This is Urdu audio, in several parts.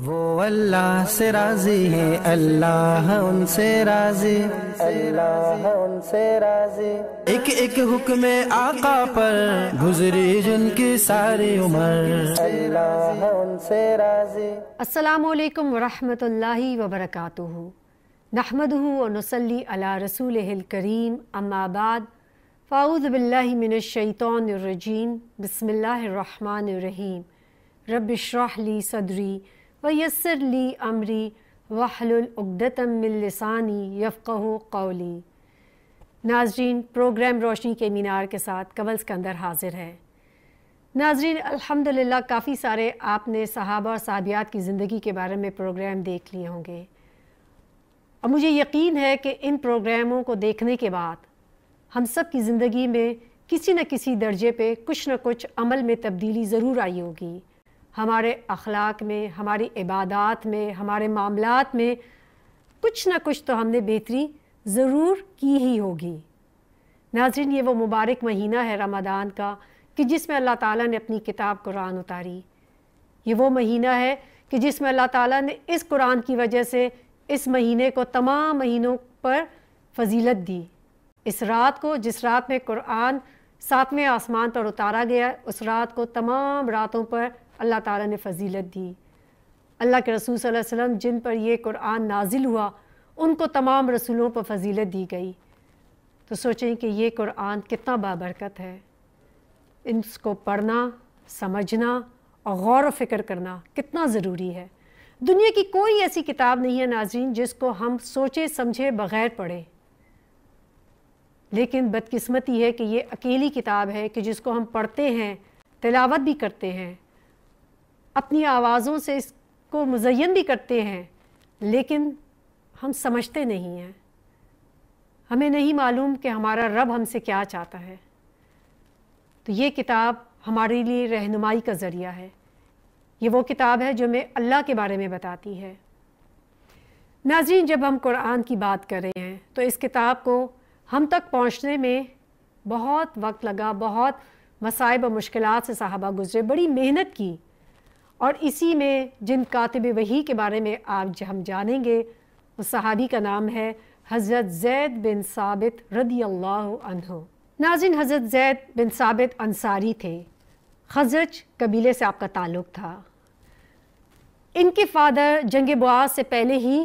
وہ اللہ سے راضی ہے، اللہ ان سے راضی، اللہ ان سے راضی۔ ایک ایک حکم آقا پر گزری جن کی ساری عمر، اللہ ان سے راضی۔ السلام علیکم ورحمۃ اللہ وبرکاتہ۔ نحمدہ ونصلی علی رسولہ الکریم، اما بعد، فاعوذ باللہ من الشیطان الرجیم، بسم اللہ الرحمن الرحیم۔ رب اشرح لی صدری ویسر لی امری واحلل عقدۃ من لسانی یفقہوا قولی۔ ناظرین، پروگرام روشنی کے مینار کے ساتھ قبل اسکندر حاضر ہے۔ ناظرین، الحمدللہ کافی سارے آپ نے صحابہ اور صحابیات کی زندگی کے بارے میں پروگرام دیکھ لیے ہوں گے، اور مجھے یقین ہے کہ ان پروگراموں کو دیکھنے کے بعد ہم سب کی زندگی میں کسی نہ کسی درجے پہ کچھ نہ کچھ عمل میں تبدیلی ضرور آئی ہوگی۔ ہمارے اخلاق میں، ہماری عبادات میں، ہمارے معاملات میں کچھ نہ کچھ تو ہم نے بہتری ضرور کی ہی ہوگی۔ ناظرین، یہ وہ مبارک مہینہ ہے رمضان کا کہ جس میں اللہ تعالیٰ نے اپنی کتاب قرآن اتاری۔ یہ وہ مہینہ ہے کہ جس میں اللہ تعالیٰ نے اس قرآن کی وجہ سے اس مہینے کو تمام مہینوں پر فضیلت دی۔ اس رات کو، جس رات میں قرآن 7ویں آسمان پر اتارا گیا، اس رات کو تمام راتوں پر اللہ تعالیٰ نے فضیلت دی۔ اللہ کے رسول صلی اللہ علیہ وسلم جن پر یہ قرآن نازل ہوا، ان کو تمام رسولوں پر فضیلت دی گئی۔ تو سوچیں کہ یہ قرآن کتنا بابرکت ہے۔ اس کو پڑھنا، سمجھنا اور غور و فکر کرنا کتنا ضروری ہے۔ دنیا کی کوئی ایسی کتاب نہیں ہے ناظرین جس کو ہم سوچے سمجھے بغیر پڑھیں، لیکن بدقسمتی ہے کہ یہ اکیلی کتاب ہے کہ جس کو ہم پڑھتے ہیں، تلاوت بھی کرتے ہیں، اپنی آوازوں سے اس کو مزین بھی کرتے ہیں، لیکن ہم سمجھتے نہیں ہیں۔ ہمیں نہیں معلوم کہ ہمارا رب ہم سے کیا چاہتا ہے۔ تو یہ کتاب ہمارے لیے رہنمائی کا ذریعہ ہے۔ یہ وہ کتاب ہے جو ہمیں اللہ کے بارے میں بتاتی ہے۔ ناظرین، جب ہم قرآن کی بات کر رہے ہیں تو اس کتاب کو ہم تک پہنچنے میں بہت وقت لگا، بہت مصائب و مشکلات سے صحابہ گزرے، بڑی محنت کی، اور اسی میں جن کاتب وحی کے بارے میں آج ہم جانیں گے، اس صحابی کا نام ہے حضرت زید بن ثابت رضی اللہ عنہ۔ ناظرین، حضرت زید بن ثابت انصاری تھے، خزرج قبیلے سے آپ کا تعلق تھا۔ ان کے فادر جنگ بعاث سے پہلے ہی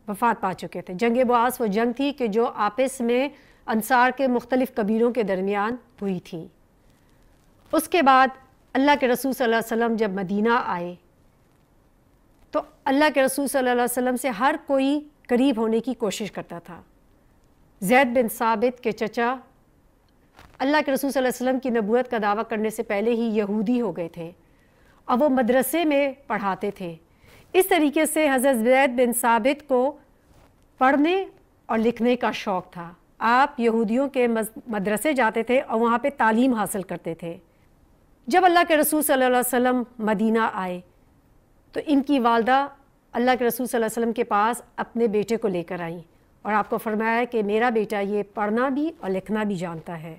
وفات پا چکے تھے۔ جنگ بعاث وہ جنگ تھی کہ جو آپس میں انصار کے مختلف قبیلوں کے درمیان ہوئی تھی۔ اس کے بعد اللہ کے رسول صلی اللہ علیہ وسلم جب مدینہ آئے تو اللہ کے رسول صلی اللہ علیہ وسلم سے ہر کوئی قریب ہونے کی کوشش کرتا تھا۔ زید بن ثابت کے چچا اللہ کے رسول صلی اللہ علیہ وسلم کی نبوت کا دعویٰ کرنے سے پہلے ہی یہودی ہو گئے تھے، اور وہ مدرسے میں پڑھاتے تھے۔ اس طریقے سے حضرت زید بن ثابت کو پڑھنے اور لکھنے کا شوق تھا۔ آپ یہودیوں کے مدرسے جاتے تھے اور وہاں پہ تعلیم حاصل کرتے تھے۔ جب اللہ کے رسول صلی اللہ علیہ وسلم مدینہ آئے تو ان کی والدہ اللہ کے رسول صلی اللہ علیہ وسلم کے پاس اپنے بیٹے کو لے کر آئیں، اور آپ کو فرمایا کہ میرا بیٹا یہ پڑھنا بھی اور لکھنا بھی جانتا ہے۔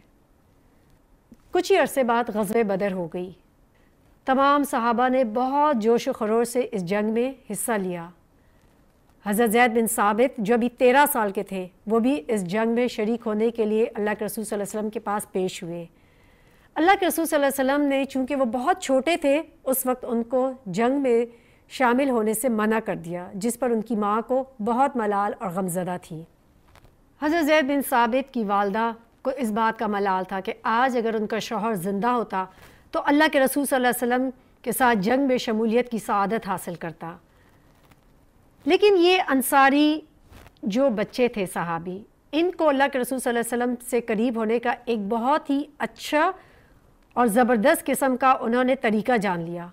کچھ ہی عرصے بعد غزوہ بدر ہو گئی۔ تمام صحابہ نے بہت جوش و خروش سے اس جنگ میں حصہ لیا۔ حضرت زید بن ثابت جو ابھی 13 سال کے تھے، وہ بھی اس جنگ میں شریک ہونے کے لیے اللہ کے رسول صلی اللہ علیہ وسلم کے پاس پیش ہوئے۔ اللہ کے رسول صلی اللہ علیہ وسلم نے، چونکہ وہ بہت چھوٹے تھے، اس وقت ان کو جنگ میں شامل ہونے سے منع کر دیا، جس پر ان کی ماں کو بہت ملال اور غمزدہ تھی۔ حضرت زید بن ثابت کی والدہ کو اس بات کا ملال تھا کہ آج اگر ان کا شوہر زندہ ہوتا تو اللہ کے رسول صلی اللہ علیہ وسلم کے ساتھ جنگ میں شمولیت کی سعادت حاصل کرتا۔ لیکن یہ انصاری جو بچے تھے صحابی، ان کو اللہ کے رسول صلی اللہ علیہ وسلم سے قریب ہونے کا ایک بہت ہی اچھا اور زبردست قسم کا انہوں نے طریقہ جان لیا۔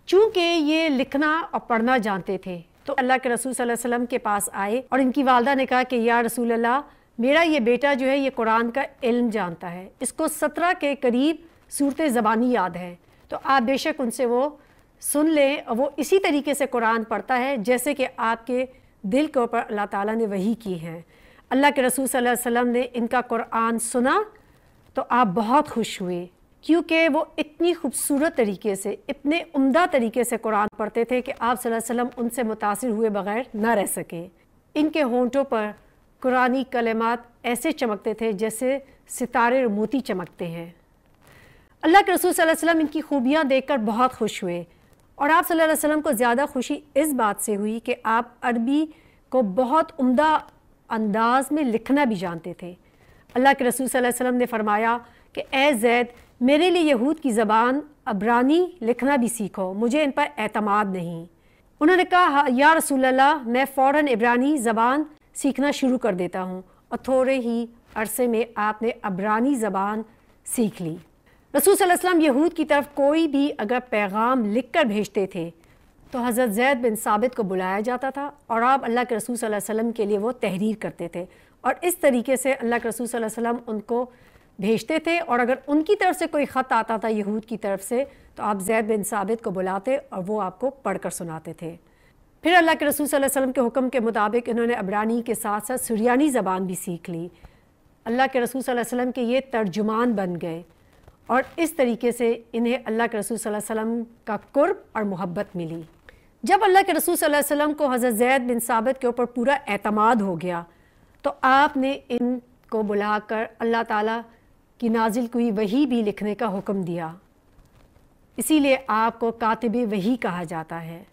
چونکہ یہ لکھنا اور پڑھنا جانتے تھے تو اللہ کے رسول صلی اللہ علیہ وسلم کے پاس آئے، اور ان کی والدہ نے کہا کہ یا رسول اللہ، میرا یہ بیٹا جو ہے یہ قرآن کا علم جانتا ہے، اس کو 17 کے قریب صورتیں زبانی یاد ہیں، تو آپ بے شک ان سے وہ سن لیں، اور وہ اسی طریقے سے قرآن پڑھتا ہے جیسے کہ آپ کے دل کے اوپر اللہ تعالیٰ نے وحی کی ہے۔ اللہ کے رسول صلی اللہ علیہ وسلم نے ان کا قرآن سنا تو آپ بہت خوش ہوئے کیونکہ وہ اتنی خوبصورت طریقے سے، اتنے عمدہ طریقے سے قرآن پڑھتے تھے کہ آپ صلی اللہ علیہ وسلم ان سے متاثر ہوئے بغیر نہ رہ سکے۔ ان کے ہونٹوں پر قرآنی کلمات ایسے چمکتے تھے جیسے ستارے اور موتی چمکتے ہیں۔ اللہ کے رسول صلی اللہ علیہ وسلم ان کی خوبیاں دیکھ کر بہت خوش ہوئے، اور آپ صلی اللہ علیہ وسلم کو زیادہ خوشی اس بات سے ہوئی کہ آپ عربی کو بہت عمدہ انداز میں لکھنا بھی جانتے تھے۔ اللہ کے رسول صلی اللہ علیہ وسلم نے فرمایا کہ اے زید، میرے لیے یہود کی زبان عبرانی لکھنا بھی سیکھو، مجھے ان پر اعتماد نہیں۔ انہوں نے کہا یا رسول اللہ، میں فوراً عبرانی زبان سیکھنا شروع کر دیتا ہوں، اور تھوڑے ہی عرصے میں آپ نے عبرانی زبان سیکھ لی۔ رسول صلی اللہ علیہ وسلم یہود کی طرف کوئی بھی اگر پیغام لکھ کر بھیجتے تھے تو حضرت زید بن ثابت کو بلایا جاتا تھا، اور آپ اللہ کے رسول صلی اللہ علیہ وسلم کے لیے وہ تحریر کرتے تھے، اور اس طریقے سے اللہ کے رسول صلی اللہ علیہ وسلم ان کو بھیجتے تھے۔ اور اگر ان کی طرف سے کوئی خط آتا تھا یہود کی طرف سے تو آپ زید بن ثابت کو بلاتے اور وہ آپ کو پڑھ کر سناتے تھے۔ پھر اللہ کے رسول صلی اللہ علیہ وسلم کے حکم کے مطابق انہوں نے عبرانی کے ساتھ ساتھ سریانی زبان بھی سیکھ لی۔ اللہ کے رسول صلی اللہ علیہ وسلم کے یہ ترجمان بن گئے، اور اس طریقے سے انہیں اللہ کے رسول صلی اللہ علیہ وسلم کا قرب اور محبت ملی۔ جب اللہ کے رسول صلی اللہ علیہ وسلم کو حضرت زید بن ثابت کے اوپر پورا اعتماد ہو گیا تو آپ نے ان کو بلا کر اللہ تعالیٰ کی نازل کوئی وحی بھی لکھنے کا حکم دیا، اسی لیے آپ کو کاتب وحی کہا جاتا ہے۔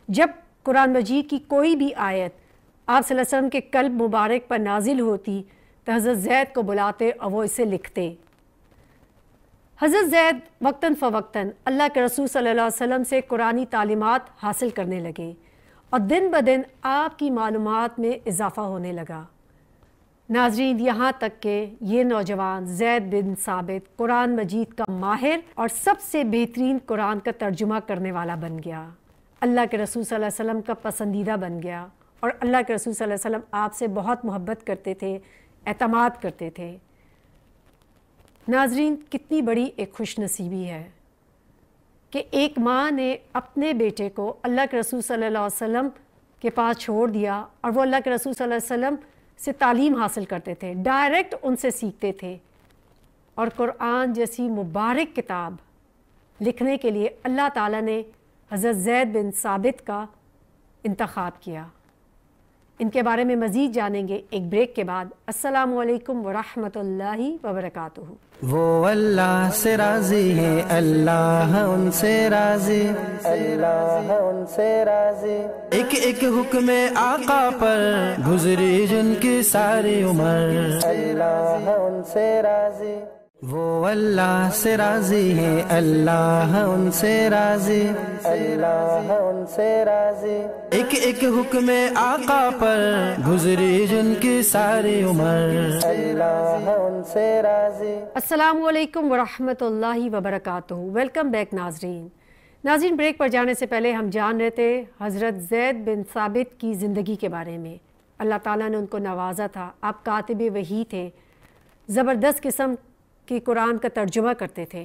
جب قرآن مجید کی کوئی بھی آیت آپ صلی اللہ علیہ وسلم کے قلب مبارک پر نازل ہوتی تو حضرت زید کو بلاتے اور وہ اسے لکھتے۔ حضرت زید وقتاً فوقتاً اللہ کے رسول صلی اللہ علیہ وسلم سے قرآنی تعلیمات حاصل کرنے لگے، اور دن بدن آپ کی معلومات میں اضافہ ہونے لگا۔ ناظرین، یہاں تک کہ یہ نوجوان زید بن ثابت قرآن مجید کا ماہر اور سب سے بہترین قرآن کا ترجمہ کرنے والا بن گیا، اللہ کے رسول صلی اللہ علیہ وسلم کا پسندیدہ بن گیا، اور اللہ کے رسول صلی اللہ علیہ وسلم آپ سے بہت محبت کرتے تھے، اعتماد کرتے تھے۔ ناظرین، کتنی بڑی ایک خوش نصیبی ہے کہ ایک ماں نے اپنے بیٹے کو اللہ کے رسول صلی اللہ علیہ وسلم کے پاس چھوڑ دیا، اور وہ اللہ کے رسول صلی اللہ علیہ وسلم سے تعلیم حاصل کرتے تھے، ڈائریکٹ ان سے سیکھتے تھے، اور قرآن جیسی مبارک کتاب لکھنے کے لیے اللہ تعالیٰ نے حضرت زید بن ثابت کا انتخاب کیا۔ ان کے بارے میں مزید جانیں گے ایک بریک کے بعد۔ السلام علیکم ورحمۃ اللہ وبرکاتہ۔ وہ اللہ سے راضی ہے، اللہ ان سے راضی، اللہ ان سے راضی۔ ایک ایک حکم آقا پر گزری جن کی ساری عمر، اللہ ان سے راضی۔ وہ اللہ سے راضی ہے، اللہ ان سے راضی، اللہ ان سے راضی۔ ایک ایک حکم آقا پر گزری جن کی ساری عمر، اللہ ان سے راضی۔ السلام علیکم ورحمۃ اللہ وبرکاتہ۔ ویلکم بیک ناظرین۔ ناظرین، بریک پر جانے سے پہلے ہم جان رہے تھے حضرت زید بن ثابت کی زندگی کے بارے میں۔ اللہ تعالیٰ نے ان کو نوازا تھا، آپ کاتب وحی تھے، زبردست قسم کی قرآن کا ترجمہ کرتے تھے۔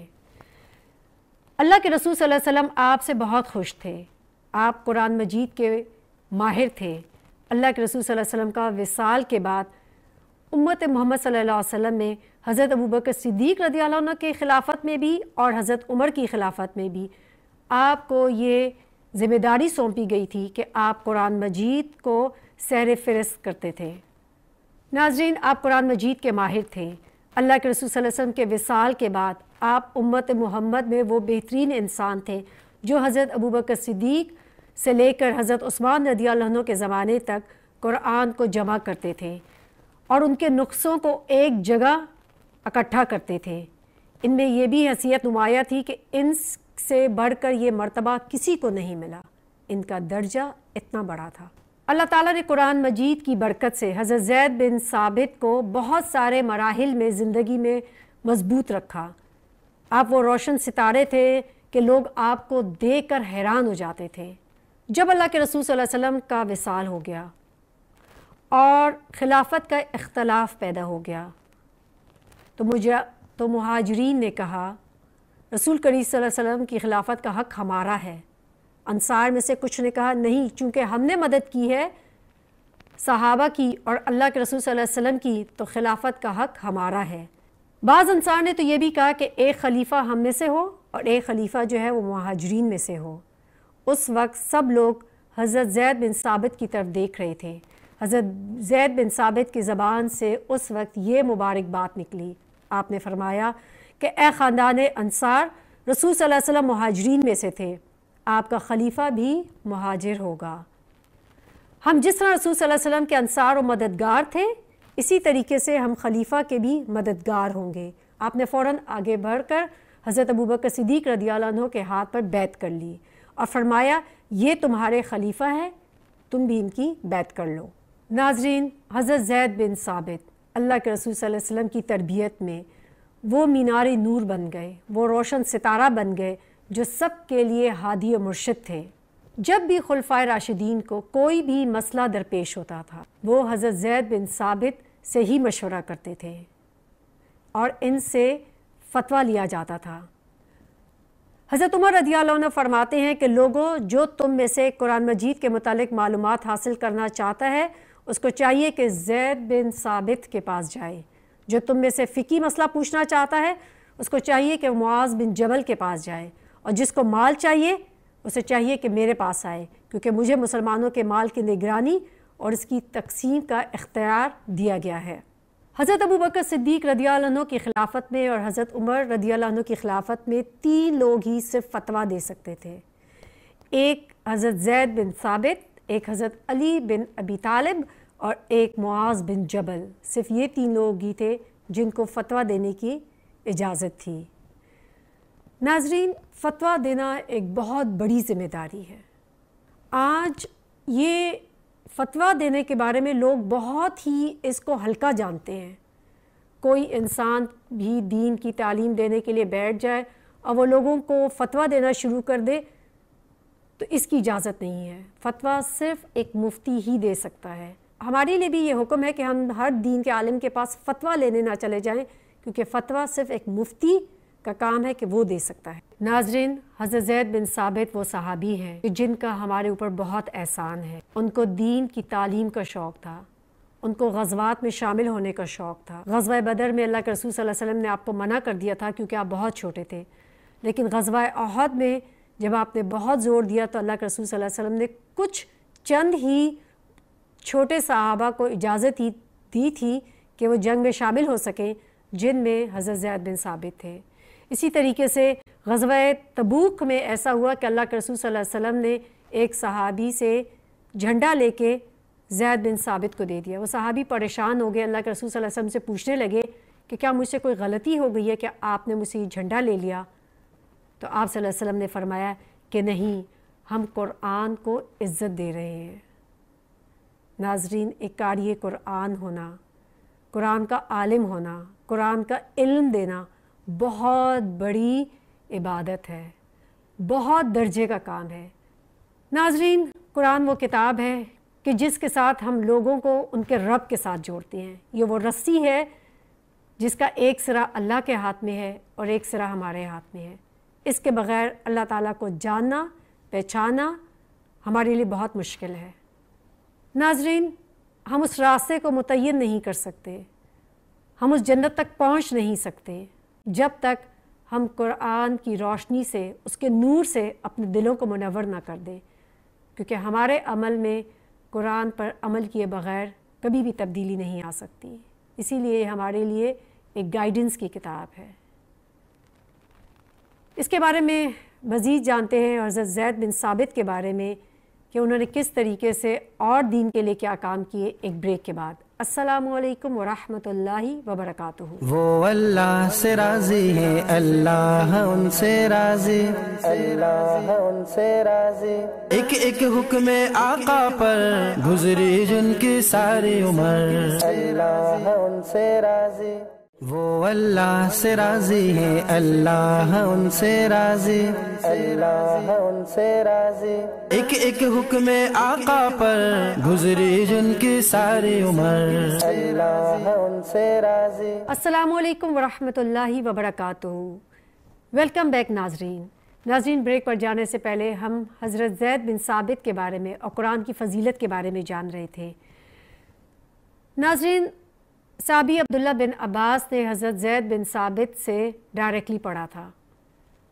اللہ کے رسول صلی اللہ علیہ وسلم آپ سے بہت خوش تھے، آپ قرآن مجید کے ماہر تھے۔ اللہ کے رسول صلی اللہ علیہ وسلم کا وصال کے بعد امت محمد صلی اللہ علیہ وسلم میں حضرت ابوبکر صدیق رضی اللہ عنہ کی خلافت میں بھی اور حضرت عمر کی خلافت میں بھی آپ کو یہ ذمہ داری سونپی گئی تھی کہ آپ قرآن مجید کو سیر فہرست کرتے تھے۔ ناظرین، آپ قرآن مجید کے ماہر تھے۔ اللہ کے رسول صلی اللہ علیہ وسلم کے وصال کے بعد آپ امت محمد میں وہ بہترین انسان تھے جو حضرت ابوبکر صدیق سے لے کر حضرت عثمان رضی اللہ عنہ کے زمانے تک قرآن کو جمع کرتے تھے اور ان کے نسخوں کو ایک جگہ اکٹھا کرتے تھے۔ ان میں یہ بھی حیثیت نمایاں تھی کہ ان سے بڑھ کر یہ مرتبہ کسی کو نہیں ملا، ان کا درجہ اتنا بڑا تھا۔ اللہ تعالیٰ نے قرآن مجید کی برکت سے حضرت زید بن ثابت کو بہت سارے مراحل میں زندگی میں مضبوط رکھا۔ آپ وہ روشن ستارے تھے کہ لوگ آپ کو دیکھ کر حیران ہو جاتے تھے۔ جب اللہ کے رسول صلی اللہ علیہ وسلم کا وصال ہو گیا اور خلافت کا اختلاف پیدا ہو گیا تو مہاجرین نے کہا رسول کریم صلی اللہ علیہ وسلم کی خلافت کا حق ہمارا ہے۔ انصار میں سے کچھ نے کہا نہیں، چونکہ ہم نے مدد کی ہے صحابہ کی اور اللہ کے رسول صلی اللہ علیہ وسلم کی، تو خلافت کا حق ہمارا ہے۔ بعض انصار نے تو یہ بھی کہا کہ ایک خلیفہ ہم میں سے ہو اور ایک خلیفہ جو ہے وہ مہاجرین میں سے ہو۔ اس وقت سب لوگ حضرت زید بن ثابت کی طرف دیکھ رہے تھے۔ حضرت زید بن ثابت کی زبان سے اس وقت یہ مبارک بات نکلی۔ آپ نے فرمایا کہ اے خاندان انصار، رسول صلی اللہ علیہ وسلم مہاجرین میں سے تھے، آپ کا خلیفہ بھی مہاجر ہوگا۔ ہم جس طرح رسول صلی اللہ علیہ وسلم کے انصار و مددگار تھے، اسی طریقے سے ہم خلیفہ کے بھی مددگار ہوں گے۔ آپ نے فوراً آگے بڑھ کر حضرت ابوبکر صدیق رضی اللہ عنہ کے ہاتھ پر بیعت کر لی اور فرمایا یہ تمہارے خلیفہ ہے، تم بھی ان کی بیعت کر لو۔ ناظرین، حضرت زید بن ثابت اللہ کے رسول صلی اللہ علیہ وسلم کی تربیت میں وہ مینار نور بن گئے، وہ روشن ستارہ بن گئے جو سب کے لیے ہادی و مرشد تھے۔ جب بھی خلفائے راشدین کو کوئی بھی مسئلہ درپیش ہوتا تھا، وہ حضرت زید بن ثابت سے ہی مشورہ کرتے تھے اور ان سے فتویٰ لیا جاتا تھا۔ حضرت عمر رضی اللہ عنہ فرماتے ہیں کہ لوگوں، جو تم میں سے قرآن مجید کے متعلق معلومات حاصل کرنا چاہتا ہے، اس کو چاہیے کہ زید بن ثابت کے پاس جائے۔ جو تم میں سے فقہی مسئلہ پوچھنا چاہتا ہے، اس کو چاہیے کہ معاذ بن جبل کے پاس جائے، اور جس کو مال چاہیے اسے چاہیے کہ میرے پاس آئے، کیونکہ مجھے مسلمانوں کے مال کی نگرانی اور اس کی تقسیم کا اختیار دیا گیا ہے۔ حضرت ابوبکر صدیق رضی اللہ عنہ کی خلافت میں اور حضرت عمر رضی اللہ عنہ کی خلافت میں 3 لوگ ہی صرف فتویٰ دے سکتے تھے۔ ایک حضرت زید بن ثابت، ایک حضرت علی بن ابی طالب اور ایک معاذ بن جبل۔ صرف یہ 3 لوگ ہی تھے جن کو فتویٰ دینے کی اجازت تھی۔ ناظرین، فتویٰ دینا ایک بہت بڑی ذمہ داری ہے۔ آج یہ فتویٰ دینے کے بارے میں لوگ بہت ہی اس کو ہلکا جانتے ہیں۔ کوئی انسان بھی دین کی تعلیم دینے کے لیے بیٹھ جائے اور وہ لوگوں کو فتویٰ دینا شروع کر دے تو اس کی اجازت نہیں ہے۔ فتویٰ صرف ایک مفتی ہی دے سکتا ہے۔ ہمارے لیے بھی یہ حکم ہے کہ ہم ہر دین کے عالم کے پاس فتویٰ لینے نہ چلے جائیں، کیونکہ فتویٰ صرف ایک مفتی کا کام ہے کہ وہ دے سکتا ہے۔ ناظرین، حضرت زید بن ثابت وہ صحابی ہیں جن کا ہمارے اوپر بہت احسان ہے۔ ان کو دین کی تعلیم کا شوق تھا، ان کو غزوات میں شامل ہونے کا شوق تھا۔ غزوہ بدر میں اللہ کے رسول صلی اللہ علیہ وسلم نے آپ کو منع کر دیا تھا کیونکہ آپ بہت چھوٹے تھے، لیکن غزوہ احد میں جب آپ نے بہت زور دیا تو اللہ کے رسول صلی اللہ علیہ وسلم نے کچھ چند ہی چھوٹے صحابہ کو اجازت دی تھی کہ وہ جنگ میں شامل ہو سکیں، جن میں حضرت زید بن ثابت تھے۔ اسی طریقے سے غزوہ تبوک میں ایسا ہوا کہ اللہ کے رسول صلی اللہ علیہ وسلم نے ایک صحابی سے جھنڈا لے کے زید بن ثابت کو دے دیا۔ وہ صحابی پریشان ہو گئے، اللہ کے رسول صلی اللہ علیہ وسلم سے پوچھنے لگے کہ کیا مجھ سے کوئی غلطی ہو گئی ہے کہ آپ نے مجھ سے یہ جھنڈا لے لیا؟ تو آپ صلی اللہ علیہ وسلم نے فرمایا کہ نہیں، ہم قرآن کو عزت دے رہے ہیں۔ ناظرین، ایک قاری قرآن ہونا، قرآن کا عالم ہونا، قرآن کا علم دینا بہت بڑی عبادت ہے، بہت درجے کا کام ہے۔ ناظرین، قرآن وہ کتاب ہے کہ جس کے ساتھ ہم لوگوں کو ان کے رب کے ساتھ جوڑتے ہیں۔ یہ وہ رسی ہے جس کا ایک سرا اللہ کے ہاتھ میں ہے اور ایک سرا ہمارے ہاتھ میں ہے۔ اس کے بغیر اللہ تعالیٰ کو جاننا، پہچانا ہمارے لیے بہت مشکل ہے۔ ناظرین، ہم اس راستے کو متعین نہیں کر سکتے، ہم اس جنت تک پہنچ نہیں سکتے جب تک ہم قرآن کی روشنی سے، اس کے نور سے اپنے دلوں کو منور نہ کر دیں، کیونکہ ہمارے عمل میں قرآن پر عمل کیے بغیر کبھی بھی تبدیلی نہیں آ سکتی۔ اسی لیے ہمارے لیے ایک گائیڈنس کی کتاب ہے۔ اس کے بارے میں مزید جانتے ہیں حضرت زید بن ثابت کے بارے میں کہ انہوں نے کس طریقے سے اور دین کے لیے کیا کام کیے، ایک بریک کے بعد۔ السلام علیکم ورحمۃ اللہ وبرکاتہ۔ وہ اللہ سے راضی ہیں، اللہ ان سے راضی، اللہ ان سے راضی۔ ایک ایک حکم آقا پر گزری جن کی ساری عمر، اللہ ان سے راضی۔ وہ اللہ سے راضی ہیں، اللہ ان سے راضی، اللہ ان سے راضی۔ ایک ایک حکم آقا پر گزری جن کی ساری عمر، اللہ ان سے راضی۔ السلام علیکم ورحمۃ اللہ وبرکاتہ۔ ویلکم بیک ناظرین۔ ناظرین، بریک پر جانے سے پہلے ہم حضرت زید بن ثابت کے بارے میں اور قرآن کی فضیلت کے بارے میں جان رہے تھے۔ ناظرین، صحابی عبداللہ بن عباس نے حضرت زید بن ثابت سے ڈائریکٹلی پڑھا تھا۔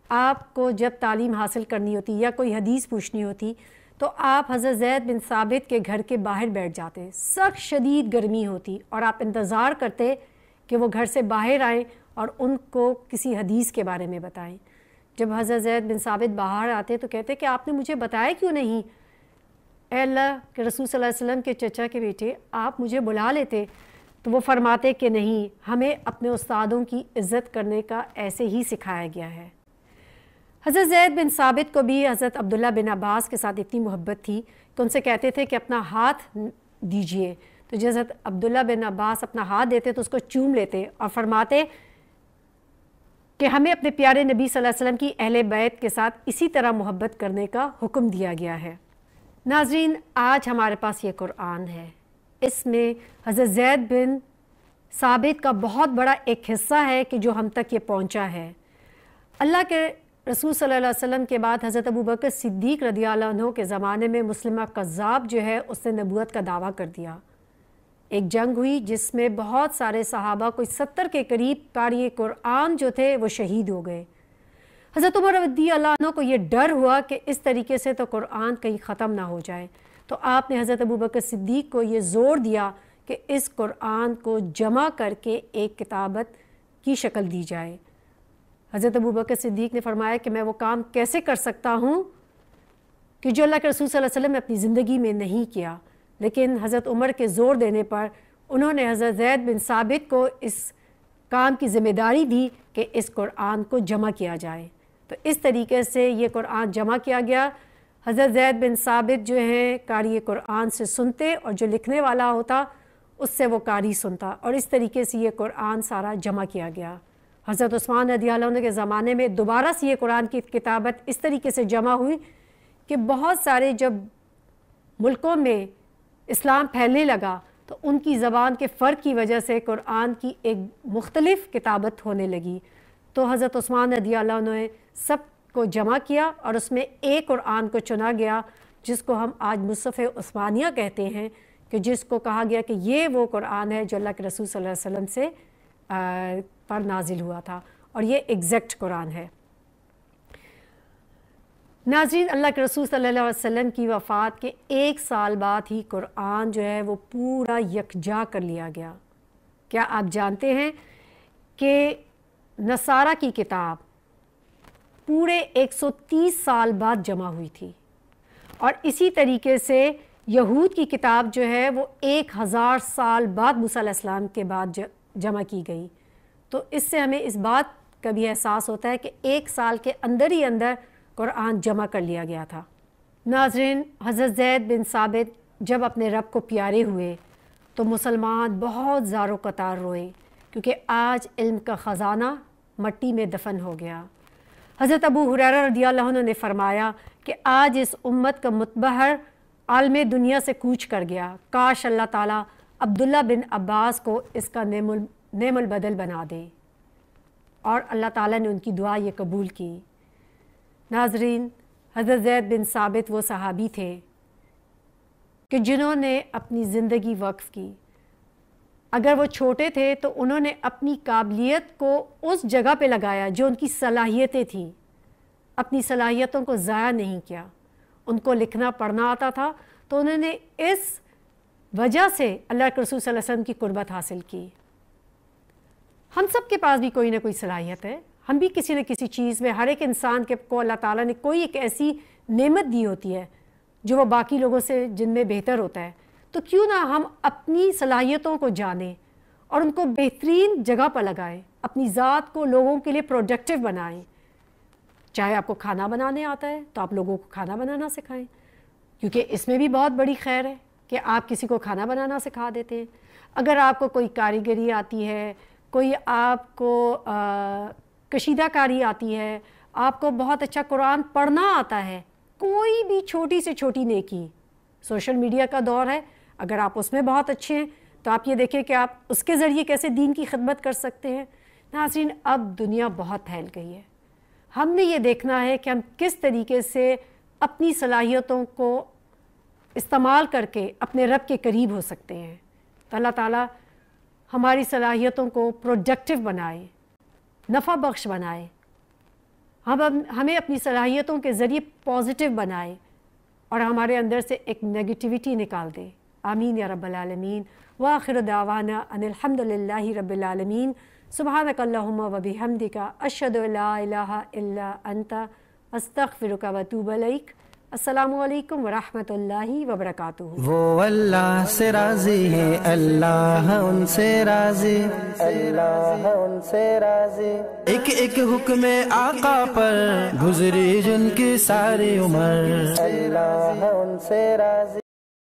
آپ کو جب تعلیم حاصل کرنی ہوتی یا کوئی حدیث پوچھنی ہوتی تو آپ حضرت زید بن ثابت کے گھر کے باہر بیٹھ جاتے، سخت شدید گرمی ہوتی اور آپ انتظار کرتے کہ وہ گھر سے باہر آئیں اور ان کو کسی حدیث کے بارے میں بتائیں۔ جب حضرت زید بن ثابت باہر آتے تو کہتے کہ آپ نے مجھے بتایا کیوں نہیں؟ اے اللہ کے رسول صلی اللہ علیہ وسلم کے چچا کے بیٹے، آپ مجھے بلا لیتے۔ تو وہ فرماتے کہ نہیں، ہمیں اپنے استادوں کی عزت کرنے کا ایسے ہی سکھایا گیا ہے۔ حضرت زید بن ثابت کو بھی حضرت عبداللہ بن عباس کے ساتھ اتنی محبت تھی کہ ان سے کہتے تھے کہ اپنا ہاتھ دیجئے، تو جب حضرت عبداللہ بن عباس اپنا ہاتھ دیتے تو اس کو چوم لیتے اور فرماتے کہ ہمیں اپنے پیارے نبی صلی اللہ علیہ وسلم کی اہل بیت کے ساتھ اسی طرح محبت کرنے کا حکم دیا گیا ہے۔ ناظرین، آج ہمارے پاس یہ قرآن ہے، اس میں حضرت زید بن ثابت کا بہت بڑا ایک حصہ ہے کہ جو ہم تک یہ پہنچا ہے۔ اللہ کے رسول صلی اللہ علیہ وسلم کے بعد حضرت ابوبکر صدیق رضی اللہ عنہ کے زمانے میں مسلمہ قذاب جو ہے اس نے نبوت کا دعویٰ کر دیا۔ ایک جنگ ہوئی جس میں بہت سارے صحابہ، کوئی 70 کے قریب قاری قرآن جو تھے وہ شہید ہو گئے۔ حضرت عمر رضی اللہ عنہ کو یہ ڈر ہوا کہ اس طریقے سے تو قرآن کہیں ختم نہ ہو جائے، تو آپ نے حضرت ابوبکر صدیق کو یہ زور دیا کہ اس قرآن کو جمع کر کے ایک کتابت کی شکل دی جائے۔ حضرت ابوبکر صدیق نے فرمایا کہ میں وہ کام کیسے کر سکتا ہوں کہ جو اللہ کے رسول صلی اللہ علیہ وسلم نے اپنی زندگی میں نہیں کیا، لیکن حضرت عمر کے زور دینے پر انہوں نے حضرت زید بن ثابت کو اس کام کی ذمہ داری دی کہ اس قرآن کو جمع کیا جائے۔ تو اس طریقے سے یہ قرآن جمع کیا گیا۔ حضرت زید بن ثابت جو ہیں قاری قرآن سے سنتے اور جو لکھنے والا ہوتا اس سے وہ قاری سنتا، اور اس طریقے سے یہ قرآن سارا جمع کیا گیا۔ حضرت عثمان رضی اللہ عنہ کے زمانے میں دوبارہ سے یہ قرآن کی کتابت اس طریقے سے جمع ہوئی کہ بہت سارے جب ملکوں میں اسلام پھیلنے لگا تو ان کی زبان کے فرق کی وجہ سے قرآن کی ایک مختلف کتابت ہونے لگی، تو حضرت عثمان رضی اللہ عنہ نے سب کو جمع کیا اور اس میں ایک قرآن کو چنا گیا جس کو ہم آج مصحف عثمانیہ کہتے ہیں، کہ جس کو کہا گیا کہ یہ وہ قرآن ہے جو اللہ کے رسول صلی اللہ علیہ وسلم سے پر نازل ہوا تھا، اور یہ ایگزیکٹ قرآن ہے۔ ناظرین، اللہ کے رسول صلی اللہ علیہ وسلم کی وفات کے 1 سال بعد ہی قرآن جو ہے وہ پورا یکجا کر لیا گیا۔ کیا آپ جانتے ہیں کہ نصارہ کی کتاب پورے 130 سال بعد جمع ہوئی تھی، اور اسی طریقے سے یہود کی کتاب جو ہے وہ 1000 سال بعد موسیٰ علیہ السلام کے بعد جمع کی گئی۔ تو اس سے ہمیں اس بات کا بھی احساس ہوتا ہے کہ 1 سال کے اندر ہی اندر قرآن جمع کر لیا گیا تھا۔ ناظرین، حضرت زید بن ثابت جب اپنے رب کو پیارے ہوئے تو مسلمان بہت زار و قطار روئے، کیونکہ آج علم کا خزانہ مٹی میں دفن ہو گیا۔ حضرت ابو ہریرہ رضی اللہ عنہ نے فرمایا کہ آج اس امت کا متبحر عالم دنیا سے کوچ کر گیا، کاش اللہ تعالیٰ عبداللہ بن عباس کو اس کا نعم البدل بنا دے، اور اللہ تعالیٰ نے ان کی دعا یہ قبول کی۔ ناظرین، حضرت زید بن ثابت وہ صحابی تھے کہ جنہوں نے اپنی زندگی وقف کی۔ اگر وہ چھوٹے تھے تو انہوں نے اپنی قابلیت کو اس جگہ پہ لگایا جو ان کی صلاحیتیں تھیں، اپنی صلاحیتوں کو ضائع نہیں کیا۔ ان کو لکھنا پڑھنا آتا تھا تو انہوں نے اس وجہ سے اللہ کے رسول صلی اللہ علیہ وسلم کی قربت حاصل کی۔ ہم سب کے پاس بھی کوئی نہ کوئی صلاحیت ہے، ہم بھی کسی نہ کسی چیز میں، ہر ایک انسان کو اللہ تعالیٰ نے کوئی ایک ایسی نعمت دی ہوتی ہے جو وہ باقی لوگوں سے جن میں بہتر ہوتا ہے، تو کیوں نہ ہم اپنی صلاحیتوں کو جانیں اور ان کو بہترین جگہ پر لگائیں، اپنی ذات کو لوگوں کے لیے پروڈکٹیو بنائیں۔ چاہے آپ کو کھانا بنانے آتا ہے تو آپ لوگوں کو کھانا بنانا سکھائیں، کیونکہ اس میں بھی بہت بڑی خیر ہے کہ آپ کسی کو کھانا بنانا سکھا دیتے ہیں۔ اگر آپ کو کوئی کاریگری آتی ہے، کوئی آپ کو کشیدہ کاری آتی ہے، آپ کو بہت اچھا قرآن پڑھنا آتا ہے، کوئی بھی چھوٹی سے چھوٹی نیکی، سوشل میڈیا کا دور ہے، اگر آپ اس میں بہت اچھے ہیں تو آپ یہ دیکھیں کہ آپ اس کے ذریعے کیسے دین کی خدمت کر سکتے ہیں۔ ناظرین، اب دنیا بہت پھیل گئی ہے، ہم نے یہ دیکھنا ہے کہ ہم کس طریقے سے اپنی صلاحیتوں کو استعمال کر کے اپنے رب کے قریب ہو سکتے ہیں۔ تو اللہ تعالیٰ ہماری صلاحیتوں کو پروڈکٹیو بنائے، نفع بخش بنائے، ہمیں اپنی صلاحیتوں کے ذریعے پازیٹیو بنائے اور ہمارے اندر سے ایک نیگیٹیوٹی نکال دے. آمین یا رب العالمین. وآخر دعوانا ان الحمد للہ رب العالمین. سبحانک اللہم و بحمدک اشہد ان لا الہ الا انت استغفرک و اتوب الیک. السلام علیکم ورحمۃ اللہ وبرکاتہ. وہ اللہ سے راضی ہے، اللہ ان سے راضی، اللہ ان سے راضی. ایک ایک حکم آقا پر گزری جن کی ساری عمر، اللہ ان سے راضی.